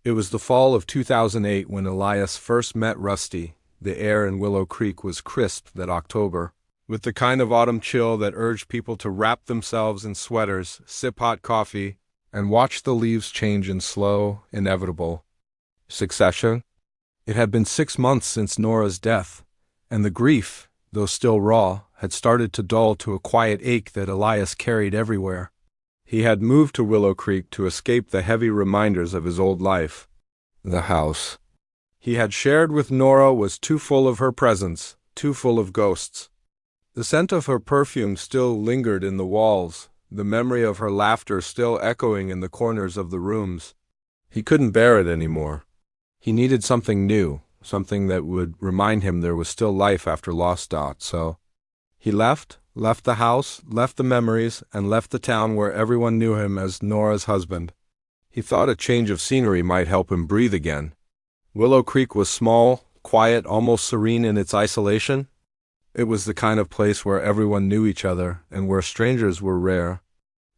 It was the fall of 2008 when Elias first met Rusty. The air in Willow Creek was crisp that October, with the kind of autumn chill that urged people to wrap themselves in sweaters, sip hot coffee, and watch the leaves change in slow, inevitable succession. It had been 6 months since Nora's death, and the grief, though still raw, had started to dull to a quiet ache that Elias carried everywhere. He had moved to Willow Creek to escape the heavy reminders of his old life. The house he had shared with Nora was too full of her presence, too full of ghosts. The scent of her perfume still lingered in the walls, the memory of her laughter still echoing in the corners of the rooms. He couldn't bear it anymore. He needed something new, something that would remind him there was still life after Lost Dot, so he left the house, left the memories, and left the town where everyone knew him as Nora's husband. He thought a change of scenery might help him breathe again. Willow Creek was small, quiet, almost serene in its isolation. It was the kind of place where everyone knew each other and where strangers were rare.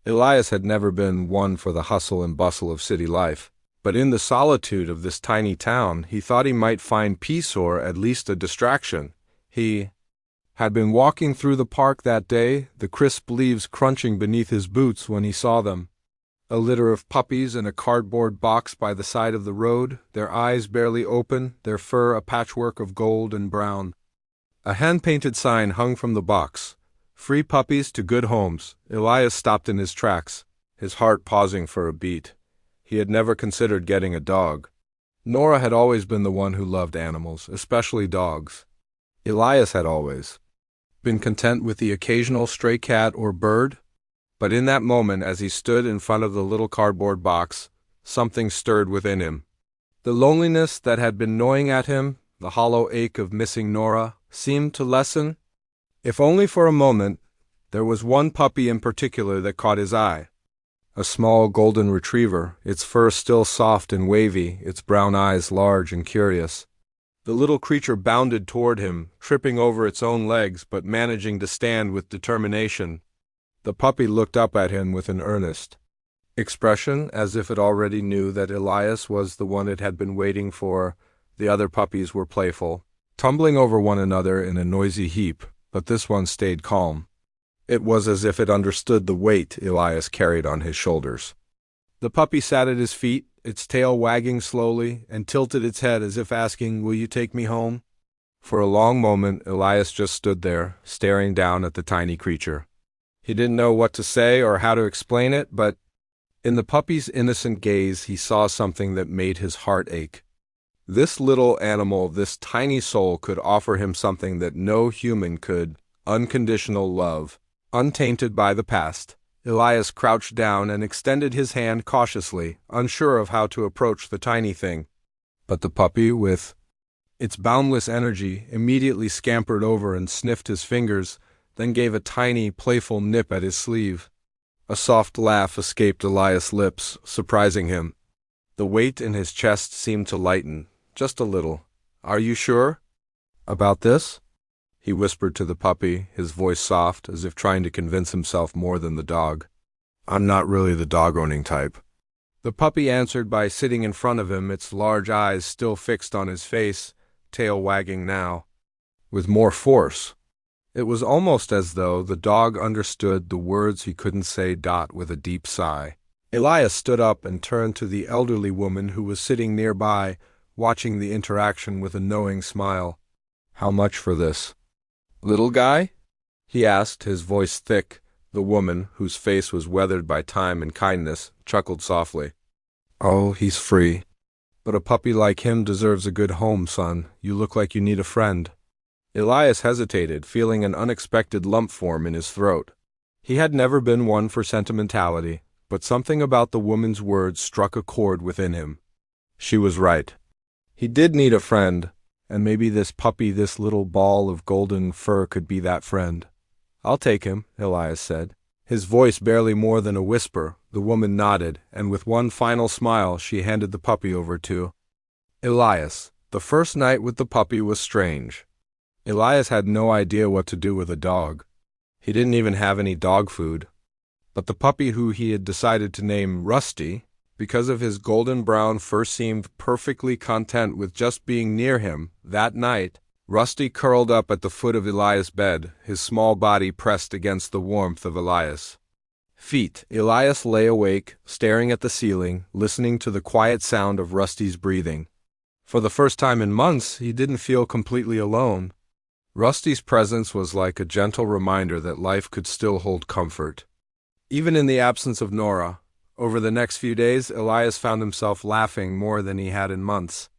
Elias had never been one for the hustle and bustle of city life, but in the solitude of this tiny town, he thought he might find peace or at least a distraction. He had been walking through the park that day, the crisp leaves crunching beneath his boots when he saw them. A litter of puppies in a cardboard box by the side of the road, their eyes barely open, their fur a patchwork of gold and brown. A hand-painted sign hung from the box. Free puppies to good homes. Elias stopped in his tracks, his heart pausing for a beat. He had never considered getting a dog. Nora had always been the one who loved animals, especially dogs. Elias had always been content with the occasional stray cat or bird. But in that moment, as he stood in front of the little cardboard box, something stirred within him. The loneliness that had been gnawing at him, the hollow ache of missing Nora, seemed to lessen. If only for a moment, there was one puppy in particular that caught his eye. A small golden retriever, its fur still soft and wavy, its brown eyes large and curious. The little creature bounded toward him, tripping over its own legs but managing to stand with determination. The puppy looked up at him with an earnest expression, as if it already knew that Elias was the one it had been waiting for. The other puppies were playful, tumbling over one another in a noisy heap, but this one stayed calm. It was as if it understood the weight Elias carried on his shoulders. The puppy sat at his feet, its tail wagging slowly, and tilted its head as if asking, "Will you take me home?" For a long moment, Elias just stood there, staring down at the tiny creature. He didn't know what to say or how to explain it, but in the puppy's innocent gaze he saw something that made his heart ache. This little animal, this tiny soul, could offer him something that no human could: unconditional love, untainted by the past. Elias crouched down and extended his hand cautiously, unsure of how to approach the tiny thing. But the puppy, with its boundless energy, immediately scampered over and sniffed his fingers, then gave a tiny, playful nip at his sleeve. A soft laugh escaped Elias' lips, surprising him. The weight in his chest seemed to lighten, just a little. "Are you sure about this?" he whispered to the puppy, his voice soft, as if trying to convince himself more than the dog. "I'm not really the dog-owning type." The puppy answered by sitting in front of him, its large eyes still fixed on his face, tail wagging now, with more force. It was almost as though the dog understood the words he couldn't say. With a deep sigh, Elias stood up and turned to the elderly woman who was sitting nearby, watching the interaction with a knowing smile. "How much for this little guy?" he asked, his voice thick. The woman, whose face was weathered by time and kindness, chuckled softly. "Oh, he's free. But a puppy like him deserves a good home, son. You look like you need a friend." Elias hesitated, feeling an unexpected lump form in his throat. He had never been one for sentimentality, but something about the woman's words struck a chord within him. She was right. He did need a friend, and maybe this puppy, this little ball of golden fur, could be that friend. "I'll take him," Elias said, his voice barely more than a whisper. The woman nodded, and with one final smile she handed the puppy over to Elias. The first night with the puppy was strange. Elias had no idea what to do with a dog. He didn't even have any dog food. But the puppy, who he had decided to name Rusty, Because of his golden brown fur seemed perfectly content with just being near him. That night, Rusty curled up at the foot of Elias' bed, his small body pressed against the warmth of Elias' feet. Elias lay awake, staring at the ceiling, listening to the quiet sound of Rusty's breathing. For the first time in months, he didn't feel completely alone. Rusty's presence was like a gentle reminder that life could still hold comfort. Even in the absence of Nora, over the next few days, Elias found himself laughing more than he had in months.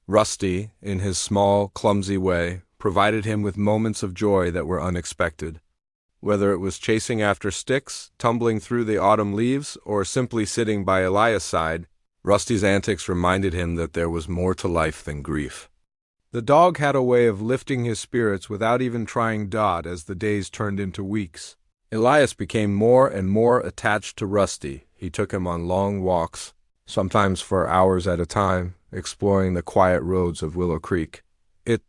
Rusty, in his small, clumsy way, provided him with moments of joy that were unexpected. Whether it was chasing after sticks, tumbling through the autumn leaves, or simply sitting by Elias' side, Rusty's antics reminded him that there was more to life than grief. The dog had a way of lifting his spirits without even trying Dot as the days turned into weeks. Elias became more and more attached to Rusty. He took him on long walks, sometimes for hours at a time, exploring the quiet roads of Willow Creek. It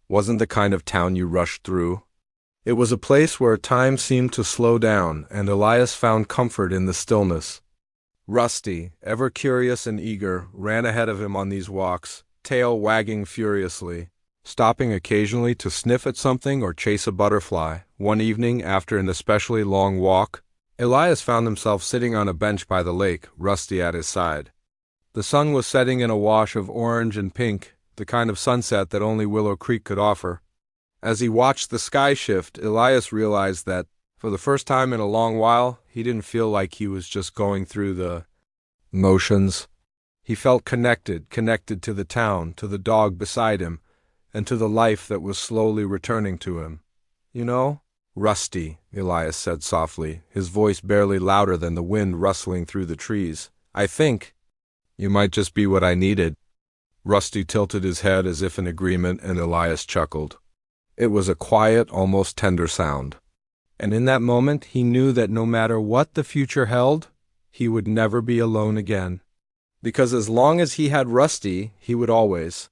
wasn't the kind of town you rushed through. It was a place where time seemed to slow down, and Elias found comfort in the stillness. Rusty, ever curious and eager, ran ahead of him on these walks, tail wagging furiously, stopping occasionally to sniff at something or chase a butterfly. One evening, after an especially long walk, Elias found himself sitting on a bench by the lake, Rusty at his side. The sun was setting in a wash of orange and pink, the kind of sunset that only Willow Creek could offer. As he watched the sky shift, Elias realized that, for the first time in a long while, he didn't feel like he was just going through the motions. He felt connected to the town, to the dog beside him, and to the life that was slowly returning to him. "You know, Rusty," Elias said softly, his voice barely louder than the wind rustling through the trees, "I think you might just be what I needed." Rusty tilted his head as if in agreement, and Elias chuckled. It was a quiet, almost tender sound. And in that moment, he knew that no matter what the future held, he would never be alone again. Because as long as he had Rusty, he would always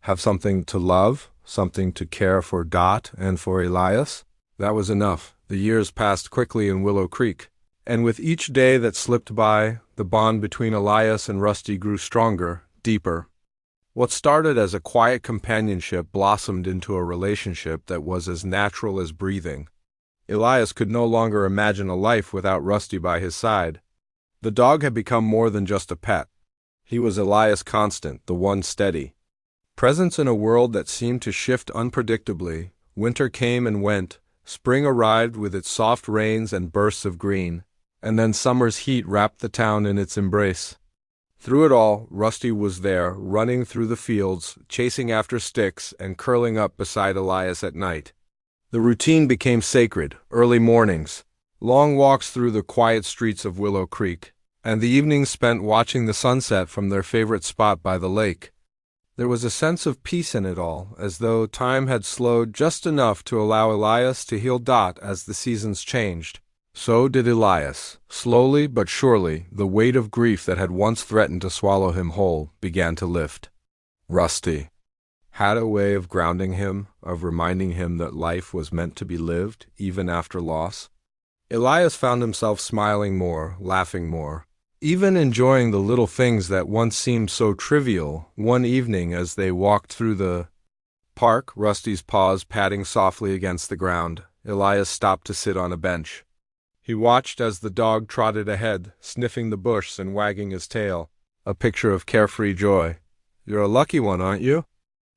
have something to love, something to care for Dot and for Elias. That was enough. The years passed quickly in Willow Creek, and with each day that slipped by, the bond between Elias and Rusty grew stronger, deeper. What started as a quiet companionship blossomed into a relationship that was as natural as breathing. Elias could no longer imagine a life without Rusty by his side. The dog had become more than just a pet. He was Elias' constant, the one steady presence in a world that seemed to shift unpredictably. Winter came and went, spring arrived with its soft rains and bursts of green, and then summer's heat wrapped the town in its embrace. Through it all, Rusty was there, running through the fields, chasing after sticks, and curling up beside Elias at night. The routine became sacred: early mornings, long walks through the quiet streets of Willow Creek, and the evenings spent watching the sunset from their favorite spot by the lake. There was a sense of peace in it all, as though time had slowed just enough to allow Elias to heal Dot as the seasons changed. So did Elias. Slowly but surely, the weight of grief that had once threatened to swallow him whole began to lift. Rusty had a way of grounding him, of reminding him that life was meant to be lived, even after loss. Elias found himself smiling more, laughing more, even enjoying the little things that once seemed so trivial. One evening, as they walked through the park, Rusty's paws patting softly against the ground, Elias stopped to sit on a bench. He watched as the dog trotted ahead, sniffing the bush and wagging his tail, a picture of carefree joy. "You're a lucky one, aren't you?"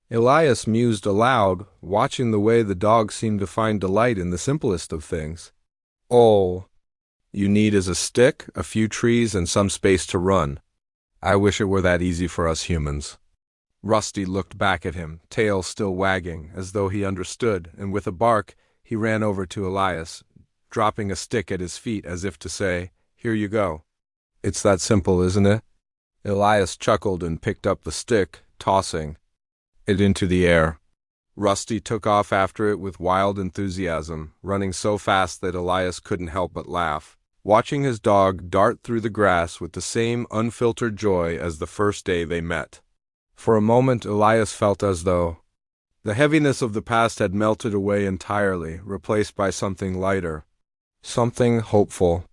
Elias mused aloud, watching the way the dog seemed to find delight in the simplest of things. "All you need is a stick, a few trees, and some space to run. I wish it were that easy for us humans." Rusty looked back at him, tail still wagging, as though he understood, and with a bark, he ran over to Elias, dropping a stick at his feet as if to say, "Here you go." "It's that simple, isn't it?" Elias chuckled and picked up the stick, tossing it into the air. Rusty took off after it with wild enthusiasm, running so fast that Elias couldn't help but laugh, watching his dog dart through the grass with the same unfiltered joy as the first day they met. For a moment, Elias felt as though the heaviness of the past had melted away entirely, replaced by something lighter, something hopeful.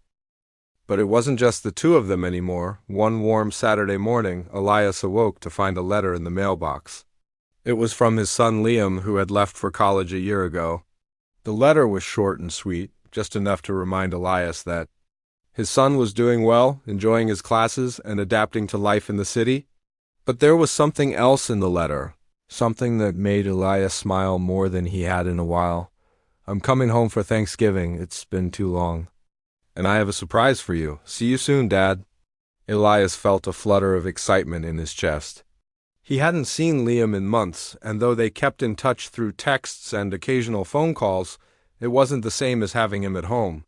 But it wasn't just the two of them anymore. One warm Saturday morning, Elias awoke to find a letter in the mailbox. It was from his son Liam, who had left for college a year ago. The letter was short and sweet, just enough to remind Elias that his son was doing well, enjoying his classes, and adapting to life in the city. But there was something else in the letter, something that made Elias smile more than he had in a while. "I'm coming home for Thanksgiving. It's been too long. And I have a surprise for you. See you soon, Dad." Elias felt a flutter of excitement in his chest. He hadn't seen Liam in months, and though they kept in touch through texts and occasional phone calls, it wasn't the same as having him at home.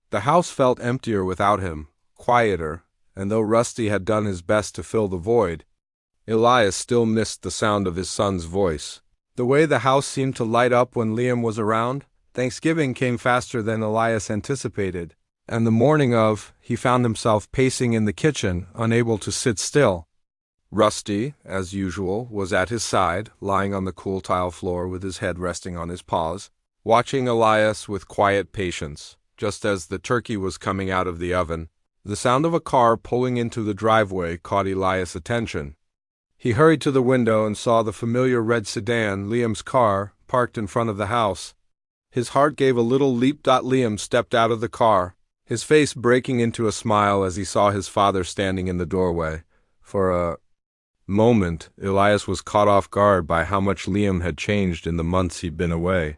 The house felt emptier without him, quieter, and though Rusty had done his best to fill the void, Elias still missed the sound of his son's voice. The way the house seemed to light up when Liam was around, Thanksgiving came faster than Elias anticipated, and the morning of, he found himself pacing in the kitchen, unable to sit still. Rusty, as usual, was at his side, lying on the cool tile floor with his head resting on his paws, watching Elias with quiet patience. Just as the turkey was coming out of the oven, the sound of a car pulling into the driveway caught Elias' attention. He hurried to the window and saw the familiar red sedan, Liam's car, parked in front of the house. His heart gave a little leap. Liam stepped out of the car, his face breaking into a smile as he saw his father standing in the doorway. For a moment, Elias was caught off guard by how much Liam had changed in the months he'd been away.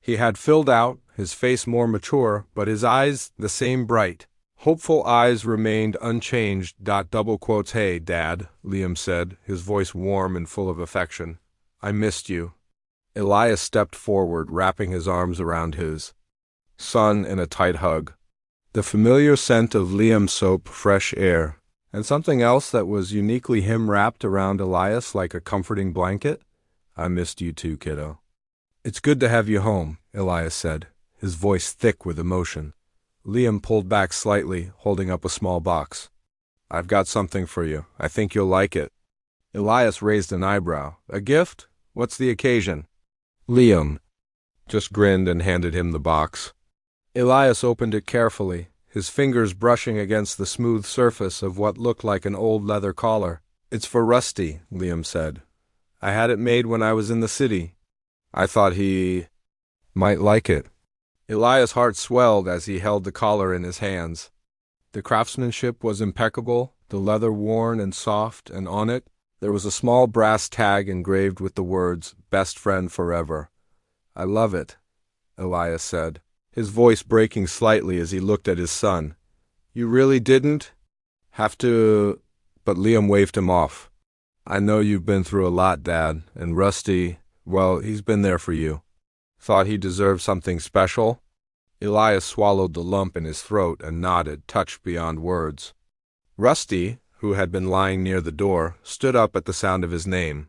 He had filled out, his face more mature, but his eyes, the same bright, hopeful eyes, remained unchanged. "Hey, Dad," Liam said, his voice warm and full of affection. "I missed you." Elias stepped forward, wrapping his arms around his son in a tight hug. The familiar scent of Liam's soap, fresh air, and something else that was uniquely him wrapped around Elias like a comforting blanket. "I missed you too, kiddo." "It's good to have you home," Elias said, his voice thick with emotion. Liam pulled back slightly, holding up a small box. "I've got something for you. I think you'll like it." Elias raised an eyebrow. "A gift? What's the occasion?" Liam just grinned and handed him the box. Elias opened it carefully, his fingers brushing against the smooth surface of what looked like an old leather collar. "It's for Rusty," Liam said. "I had it made when I was in the city. I thought he might like it." Elias' heart swelled as he held the collar in his hands. The craftsmanship was impeccable, the leather worn and soft, and on it there was a small brass tag engraved with the words, "Best friend forever." "I love it," Elias said, his voice breaking slightly as he looked at his son. "You really didn't have to—" But Liam waved him off. "I know you've been through a lot, Dad, and Rusty, well, he's been there for you. Thought he deserved something special?" Elias swallowed the lump in his throat and nodded, touched beyond words. Rusty, who had been lying near the door, stood up at the sound of his name.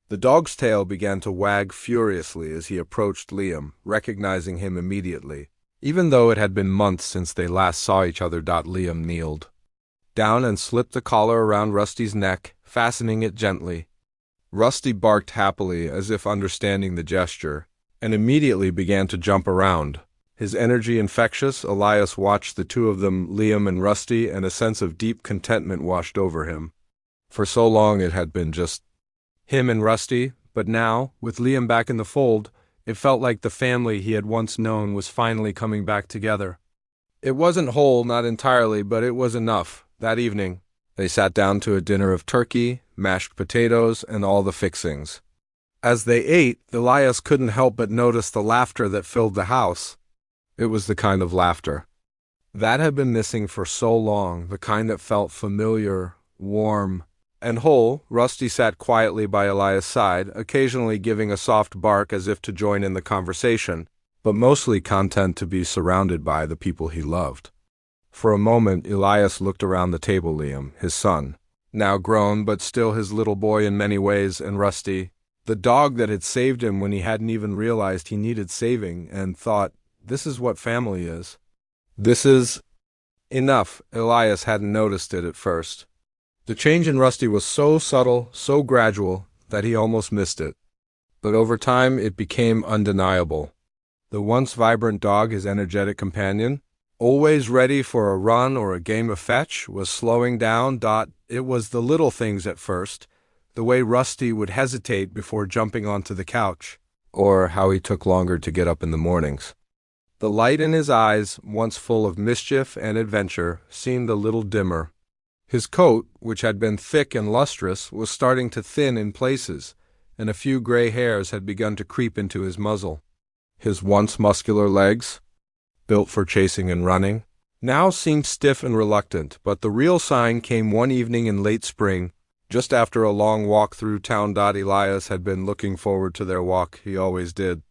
The dog's tail began to wag furiously as he approached Liam, recognizing him immediately. Even though it had been months since they last saw each other, Liam kneeled down and slipped the collar around Rusty's neck, fastening it gently. Rusty barked happily, as if understanding the gesture, and immediately began to jump around. His energy infectious, Elias watched the two of them, Liam and Rusty, and a sense of deep contentment washed over him. For so long it had been just him and Rusty, but now, with Liam back in the fold, it felt like the family he had once known was finally coming back together. It wasn't whole, not entirely, but it was enough. That evening, they sat down to a dinner of turkey, mashed potatoes, and all the fixings. As they ate, Elias couldn't help but notice the laughter that filled the house. It was the kind of laughter that had been missing for so long, the kind that felt familiar, warm, and whole. Rusty sat quietly by Elias' side, occasionally giving a soft bark as if to join in the conversation, but mostly content to be surrounded by the people he loved. For a moment, Elias looked around the table. Liam, his son, now grown but still his little boy in many ways, and Rusty, the dog that had saved him when he hadn't even realized he needed saving, and thought, this is what family is. This is enough. Elias hadn't noticed it at first. The change in Rusty was so subtle, so gradual, that he almost missed it. But over time it became undeniable. The once vibrant dog, his energetic companion, Always ready for a run or a game of fetch, was slowing down. It was the little things at first, the way Rusty would hesitate before jumping onto the couch, or how he took longer to get up in the mornings. The light in his eyes, once full of mischief and adventure, seemed a little dimmer. His coat, which had been thick and lustrous, was starting to thin in places, and a few gray hairs had begun to creep into his muzzle. His once muscular legs, built for chasing and running, now seemed stiff and reluctant, but the real sign came one evening in late spring, just after a long walk through town. Elias had been looking forward to their walk, he always did.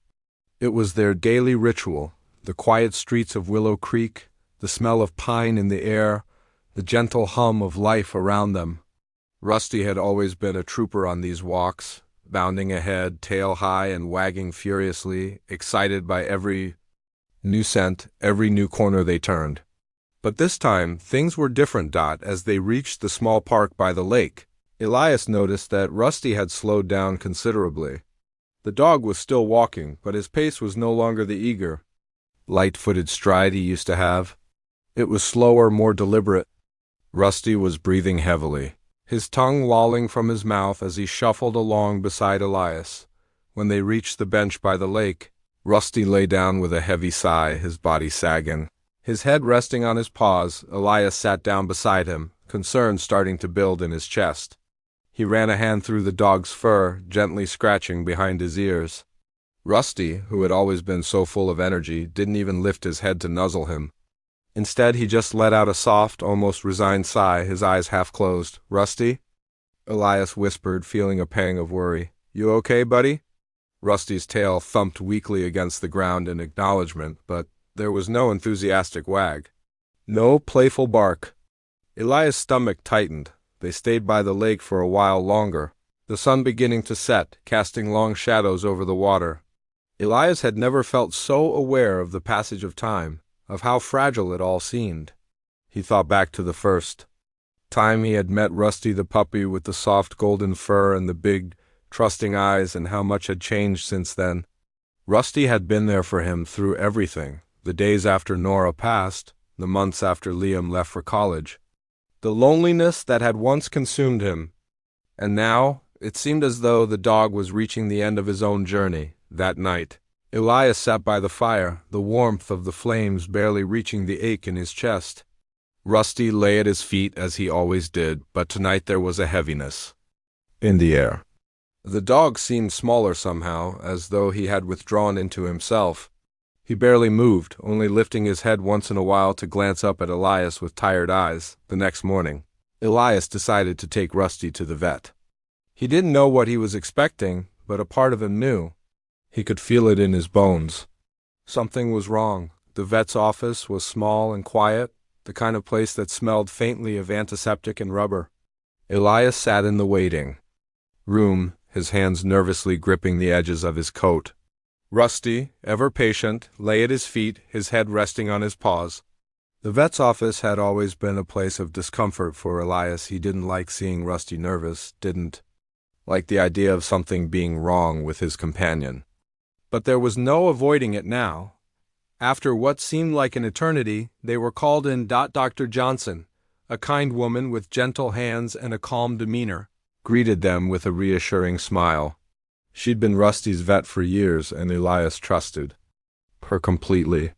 It was their daily ritual, the quiet streets of Willow Creek, the smell of pine in the air, the gentle hum of life around them. Rusty had always been a trooper on these walks, bounding ahead, tail high and wagging furiously, excited by every new scent, every new corner they turned. But this time, things were different. As they reached the small park by the lake, Elias noticed that Rusty had slowed down considerably. The dog was still walking, but his pace was no longer the eager, light-footed stride he used to have. It was slower, more deliberate. Rusty was breathing heavily, his tongue lolling from his mouth as he shuffled along beside Elias. When they reached the bench by the lake, Rusty lay down with a heavy sigh, his body sagging. His head resting on his paws, Elias sat down beside him, concern starting to build in his chest. He ran a hand through the dog's fur, gently scratching behind his ears. Rusty, who had always been so full of energy, didn't even lift his head to nuzzle him. Instead, he just let out a soft, almost resigned sigh, his eyes half closed. "Rusty?" Elias whispered, feeling a pang of worry. "You okay, buddy?" Rusty's tail thumped weakly against the ground in acknowledgement, but there was no enthusiastic wag, no playful bark. Elias' stomach tightened. They stayed by the lake for a while longer, the sun beginning to set, casting long shadows over the water. Elias had never felt so aware of the passage of time, of how fragile it all seemed. He thought back to the first time he had met Rusty the puppy with the soft golden fur and the big, trusting eyes, and how much had changed since then. Rusty had been there for him through everything, the days after Nora passed, the months after Liam left for college, the loneliness that had once consumed him. And now, it seemed as though the dog was reaching the end of his own journey. That night, Elias sat by the fire, the warmth of the flames barely reaching the ache in his chest. Rusty lay at his feet as he always did, but tonight there was a heaviness in the air. The dog seemed smaller somehow, as though he had withdrawn into himself. He barely moved, only lifting his head once in a while to glance up at Elias with tired eyes. The next morning, Elias decided to take Rusty to the vet. He didn't know what he was expecting, but a part of him knew. He could feel it in his bones. Something was wrong. The vet's office was small and quiet, the kind of place that smelled faintly of antiseptic and rubber. Elias sat in the waiting room, his hands nervously gripping the edges of his coat. Rusty, ever patient, lay at his feet, his head resting on his paws. The vet's office had always been a place of discomfort for Elias. He didn't like seeing Rusty nervous, didn't like the idea of something being wrong with his companion. But there was no avoiding it now. After what seemed like an eternity, they were called in. Dr. Johnson, a kind woman with gentle hands and a calm demeanor, greeted them with a reassuring smile. She'd been Rusty's vet for years, and Elias trusted her completely.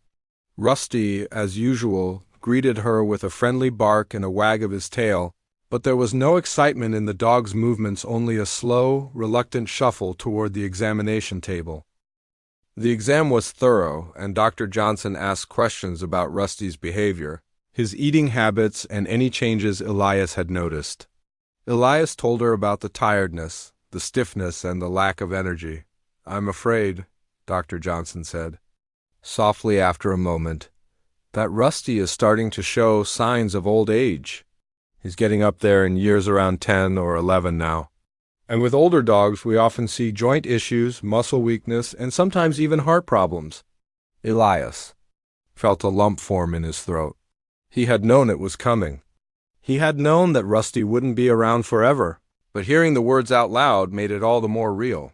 Rusty, as usual, greeted her with a friendly bark and a wag of his tail, but there was no excitement in the dog's movements, only a slow, reluctant shuffle toward the examination table. The exam was thorough, and Dr. Johnson asked questions about Rusty's behavior, his eating habits, and any changes Elias had noticed. Elias told her about the tiredness, the stiffness, and the lack of energy. "I'm afraid," Dr. Johnson said, softly after a moment, "that Rusty is starting to show signs of old age. He's getting up there in years, around 10 or 11 now. And with older dogs, we often see joint issues, muscle weakness, and sometimes even heart problems." Elias felt a lump form in his throat. He had known it was coming. He had known that Rusty wouldn't be around forever, but hearing the words out loud made it all the more real.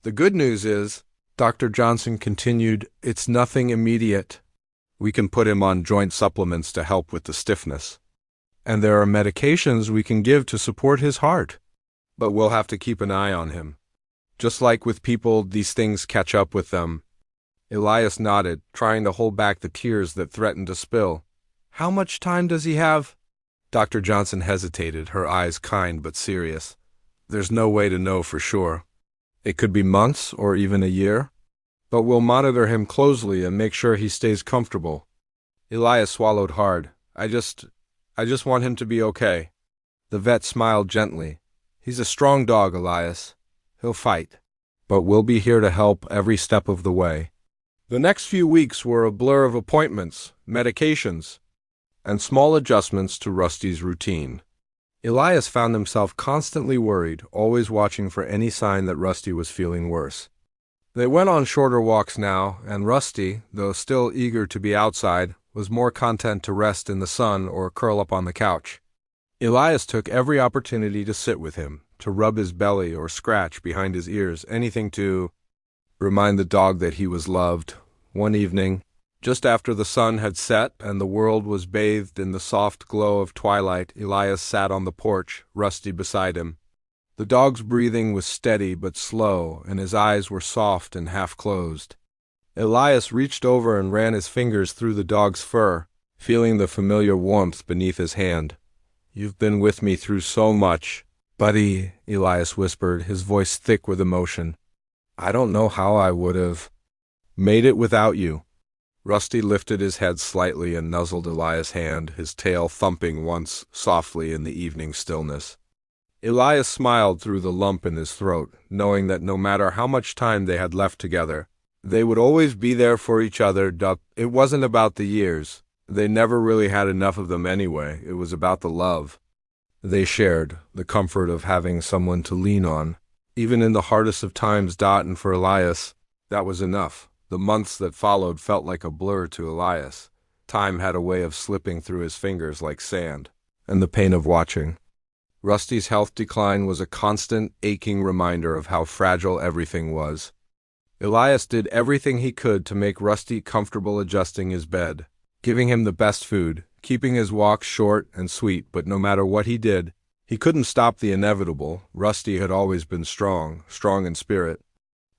"The good news is," Dr. Johnson continued, "it's nothing immediate. We can put him on joint supplements to help with the stiffness. And there are medications we can give to support his heart. But we'll have to keep an eye on him. Just like with people, these things catch up with them. Elias nodded, trying to hold back the tears that threatened to spill. How much time does he have? Dr. Johnson hesitated, her eyes kind but serious. There's no way to know for sure. It could be months or even a year. But we'll monitor him closely and make sure he stays comfortable. Elias swallowed hard. I just want him to be okay. The vet smiled gently. He's a strong dog, Elias. He'll fight. But we'll be here to help every step of the way. The next few weeks were a blur of appointments, medications, and small adjustments to Rusty's routine. Elias found himself constantly worried, always watching for any sign that Rusty was feeling worse. They went on shorter walks now, and Rusty, though still eager to be outside, was more content to rest in the sun or curl up on the couch. Elias took every opportunity to sit with him, to rub his belly or scratch behind his ears, anything to remind the dog that he was loved. One evening, just after the sun had set and the world was bathed in the soft glow of twilight, Elias sat on the porch, Rusty beside him. The dog's breathing was steady but slow, and his eyes were soft and half-closed. Elias reached over and ran his fingers through the dog's fur, feeling the familiar warmth beneath his hand. You've been with me through so much. Buddy, Elias whispered, his voice thick with emotion. I don't know how I would have made it without you. Rusty lifted his head slightly and nuzzled Elias' hand, his tail thumping once softly in the evening stillness. Elias smiled through the lump in his throat, knowing that no matter how much time they had left together, they would always be there for each other. It wasn't about the years. They never really had enough of them anyway. It was about the love they shared, the comfort of having someone to lean on. Even in the hardest of times, and for Elias, that was enough. The months that followed felt like a blur to Elias. Time had a way of slipping through his fingers like sand, and the pain of watching. Rusty's health decline was a constant, aching reminder of how fragile everything was. Elias did everything he could to make Rusty comfortable, adjusting his bed, giving him the best food, keeping his walks short and sweet, but no matter what he did, he couldn't stop the inevitable. Rusty had always been strong in spirit,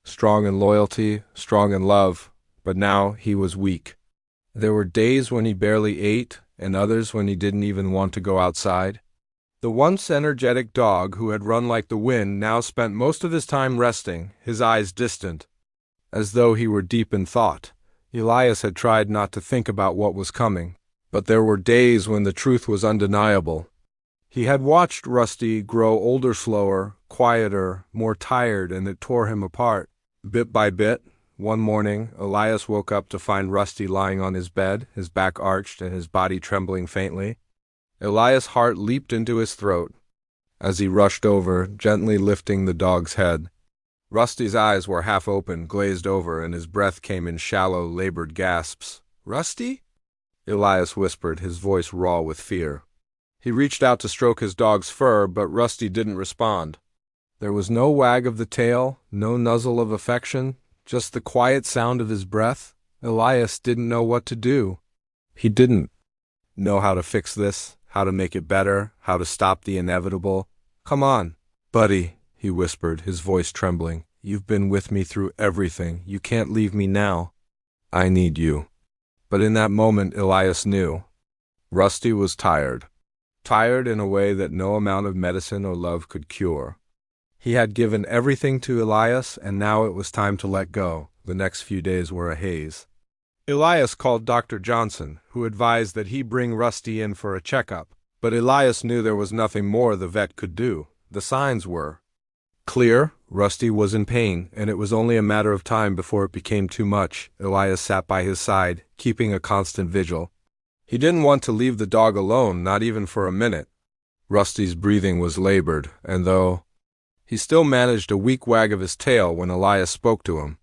strong in loyalty, strong in love, but now he was weak. There were days when he barely ate, and others when he didn't even want to go outside. The once energetic dog who had run like the wind now spent most of his time resting, his eyes distant, as though he were deep in thought. Elias had tried not to think about what was coming, but there were days when the truth was undeniable. He had watched Rusty grow older, slower, quieter, more tired, and it tore him apart. Bit by bit, one morning, Elias woke up to find Rusty lying on his bed, his back arched and his body trembling faintly. Elias' heart leaped into his throat as he rushed over, gently lifting the dog's head. Rusty's eyes were half open, glazed over, and his breath came in shallow, labored gasps. "Rusty?" Elias whispered, his voice raw with fear. He reached out to stroke his dog's fur, but Rusty didn't respond. There was no wag of the tail, no nuzzle of affection, just the quiet sound of his breath. Elias didn't know what to do. He didn't know how to fix this, how to make it better, how to stop the inevitable. "Come on, buddy," he whispered, his voice trembling. "You've been with me through everything. You can't leave me now. I need you." But in that moment, Elias knew. Rusty was tired. Tired in a way that no amount of medicine or love could cure. He had given everything to Elias, and now it was time to let go. The next few days were a haze. Elias called Dr. Johnson, who advised that he bring Rusty in for a checkup. But Elias knew there was nothing more the vet could do. The signs were clear. Rusty was in pain, and it was only a matter of time before it became too much. Elias sat by his side, keeping a constant vigil. He didn't want to leave the dog alone, not even for a minute. Rusty's breathing was labored, and though he still managed a weak wag of his tail when Elias spoke to him,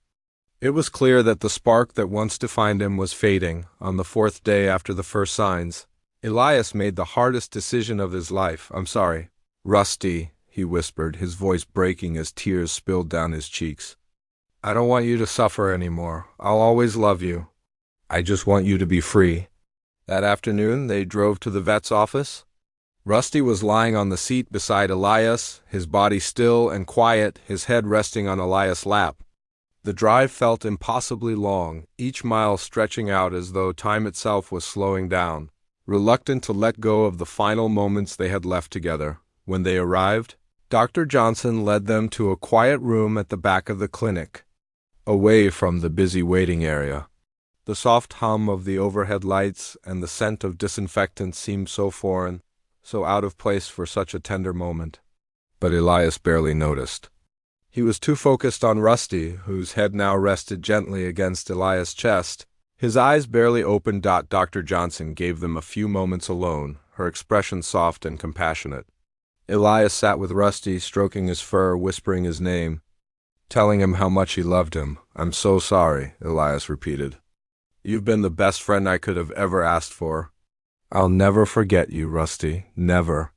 it was clear that the spark that once defined him was fading. On the fourth day after the first signs, Elias made the hardest decision of his life. "I'm sorry, Rusty," he whispered, his voice breaking as tears spilled down his cheeks. "I don't want you to suffer anymore. I'll always love you. I just want you to be free." That afternoon, they drove to the vet's office. Rusty was lying on the seat beside Elias, his body still and quiet, his head resting on Elias' lap. The drive felt impossibly long, each mile stretching out as though time itself was slowing down. Reluctant to let go of the final moments they had left together, when they arrived, Dr. Johnson led them to a quiet room at the back of the clinic, away from the busy waiting area. The soft hum of the overhead lights and the scent of disinfectant seemed so foreign, so out of place for such a tender moment. But Elias barely noticed. He was too focused on Rusty, whose head now rested gently against Elias' chest. His eyes barely opened. Dr. Johnson gave them a few moments alone, her expression soft and compassionate. Elias sat with Rusty, stroking his fur, whispering his name, telling him how much he loved him. "I'm so sorry," Elias repeated. "You've been the best friend I could have ever asked for. I'll never forget you, Rusty, never."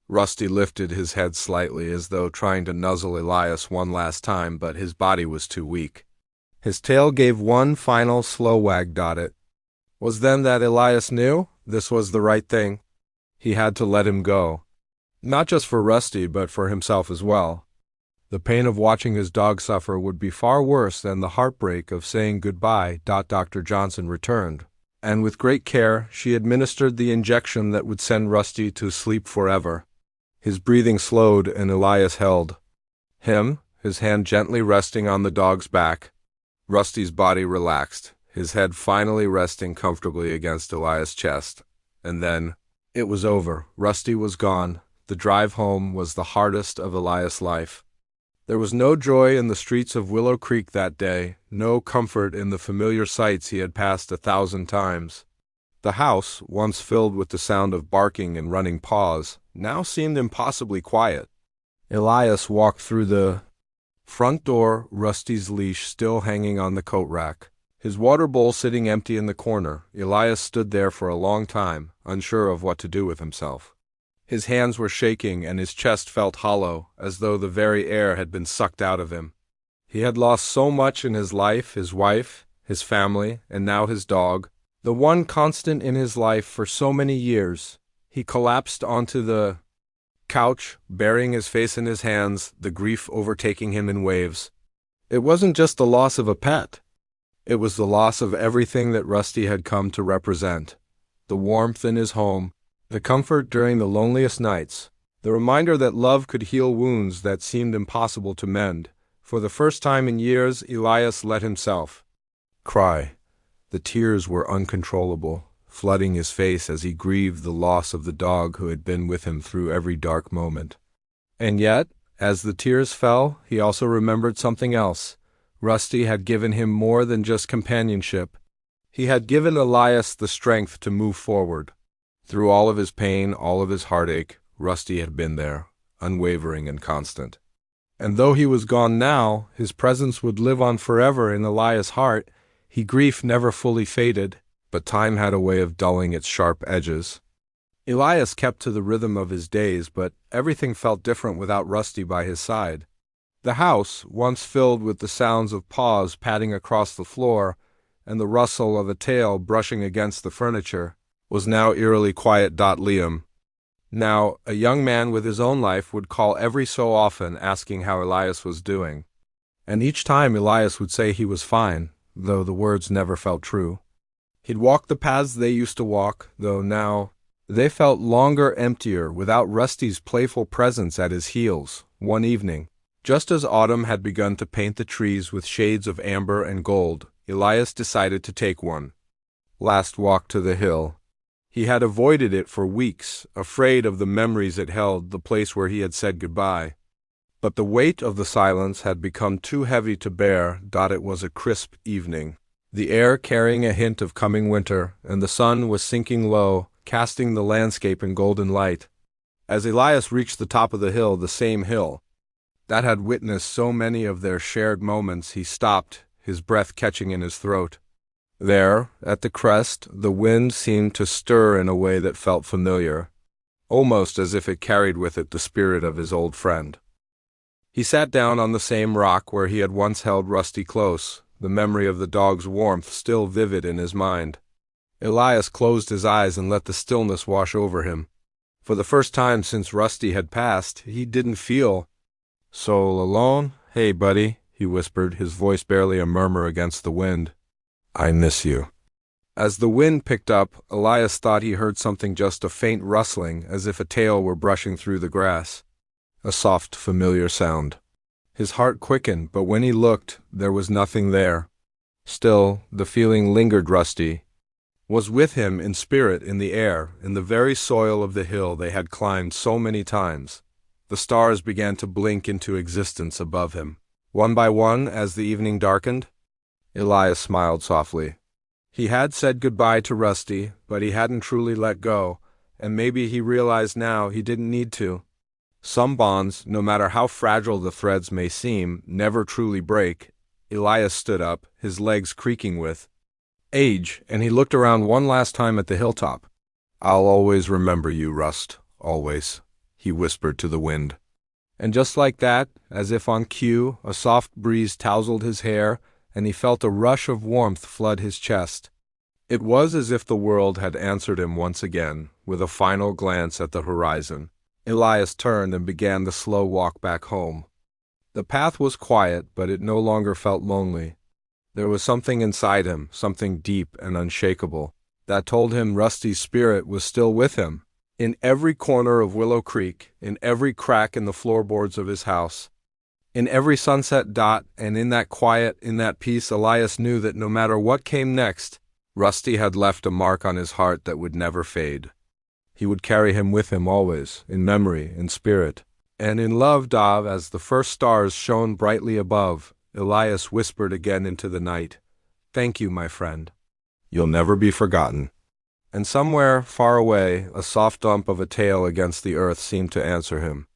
Rusty lifted his head slightly as though trying to nuzzle Elias one last time, but his body was too weak. His tail gave one final slow wag. It was then that Elias knew this was the right thing. He had to let him go. Not just for Rusty, but for himself as well. The pain of watching his dog suffer would be far worse than the heartbreak of saying goodbye. Dr. Johnson returned, and with great care she administered the injection that would send Rusty to sleep forever. His breathing slowed and Elias held him, his hand gently resting on the dog's back. Rusty's body relaxed, his head finally resting comfortably against Elias' chest. And then, it was over. Rusty was gone. The drive home was the hardest of Elias' life. There was no joy in the streets of Willow Creek that day, no comfort in the familiar sights he had passed 1,000 times. The house, once filled with the sound of barking and running paws, now seemed impossibly quiet. Elias walked through the front door, Rusty's leash still hanging on the coat rack, his water bowl sitting empty in the corner. Elias stood there for a long time, unsure of what to do with himself. His hands were shaking and his chest felt hollow, as though the very air had been sucked out of him. He had lost so much in his life, his wife, his family, and now his dog, the one constant in his life for so many years. He collapsed onto the couch, burying his face in his hands, the grief overtaking him in waves. It wasn't just the loss of a pet. It was the loss of everything that Rusty had come to represent. The warmth in his home, the comfort during the loneliest nights, the reminder that love could heal wounds that seemed impossible to mend. For the first time in years, Elias let himself cry. The tears were uncontrollable, flooding his face as he grieved the loss of the dog who had been with him through every dark moment. And yet, as the tears fell, he also remembered something else. Rusty had given him more than just companionship. He had given Elias the strength to move forward. Through all of his pain, all of his heartache, Rusty had been there, unwavering and constant. And though he was gone now, his presence would live on forever in Elias' heart. His grief never fully faded, but time had a way of dulling its sharp edges. Elias kept to the rhythm of his days, but everything felt different without Rusty by his side. The house, once filled with the sounds of paws patting across the floor and the rustle of a tail brushing against the furniture, was now eerily quiet. Liam, now a young man with his own life, would call every so often asking how Elias was doing. And each time Elias would say he was fine, though the words never felt true. He'd walk the paths they used to walk, though now they felt longer, emptier, without Rusty's playful presence at his heels. One evening, just as autumn had begun to paint the trees with shades of amber and gold, Elias decided to take one last walk to the hill. He had avoided it for weeks, afraid of the memories it held, the place where he had said goodbye. But the weight of the silence had become too heavy to bear. It was a crisp evening, the air carrying a hint of coming winter, and the sun was sinking low, casting the landscape in golden light. As Elias reached the top of the hill, the same hill that had witnessed so many of their shared moments, he stopped, his breath catching in his throat. There, at the crest, the wind seemed to stir in a way that felt familiar, almost as if it carried with it the spirit of his old friend. He sat down on the same rock where he had once held Rusty close, the memory of the dog's warmth still vivid in his mind. Elias closed his eyes and let the stillness wash over him. For the first time since Rusty had passed, he didn't feel so alone. "Hey, buddy," he whispered, his voice barely a murmur against the wind. "I miss you." As the wind picked up, Elias thought he heard something, just a faint rustling, as if a tail were brushing through the grass. A soft, familiar sound. His heart quickened, but when he looked, there was nothing there. Still, the feeling lingered. Rusty was with him in spirit, in the air, in the very soil of the hill they had climbed so many times. The stars began to blink into existence above him, one by one, as the evening darkened. Elias smiled softly. He had said goodbye to Rusty, but he hadn't truly let go, and maybe he realized now he didn't need to. Some bonds, no matter how fragile the threads may seem, never truly break. Elias stood up, his legs creaking with age, and he looked around one last time at the hilltop. "I'll always remember you, Rust, always," he whispered to the wind. And just like that, as if on cue, a soft breeze tousled his hair, and he felt a rush of warmth flood his chest. It was as if the world had answered him once again, with a final glance at the horizon. Elias turned and began the slow walk back home. The path was quiet, but it no longer felt lonely. There was something inside him, something deep and unshakable, that told him Rusty's spirit was still with him. In every corner of Willow Creek, in every crack in the floorboards of his house, in every sunset dot, and in that quiet, in that peace, Elias knew that no matter what came next, Rusty had left a mark on his heart that would never fade. He would carry him with him always, in memory, in spirit, and in love. Dav, as the first stars shone brightly above, Elias whispered again into the night, "Thank you, my friend. You'll never be forgotten." And somewhere, far away, a soft thump of a tail against the earth seemed to answer him.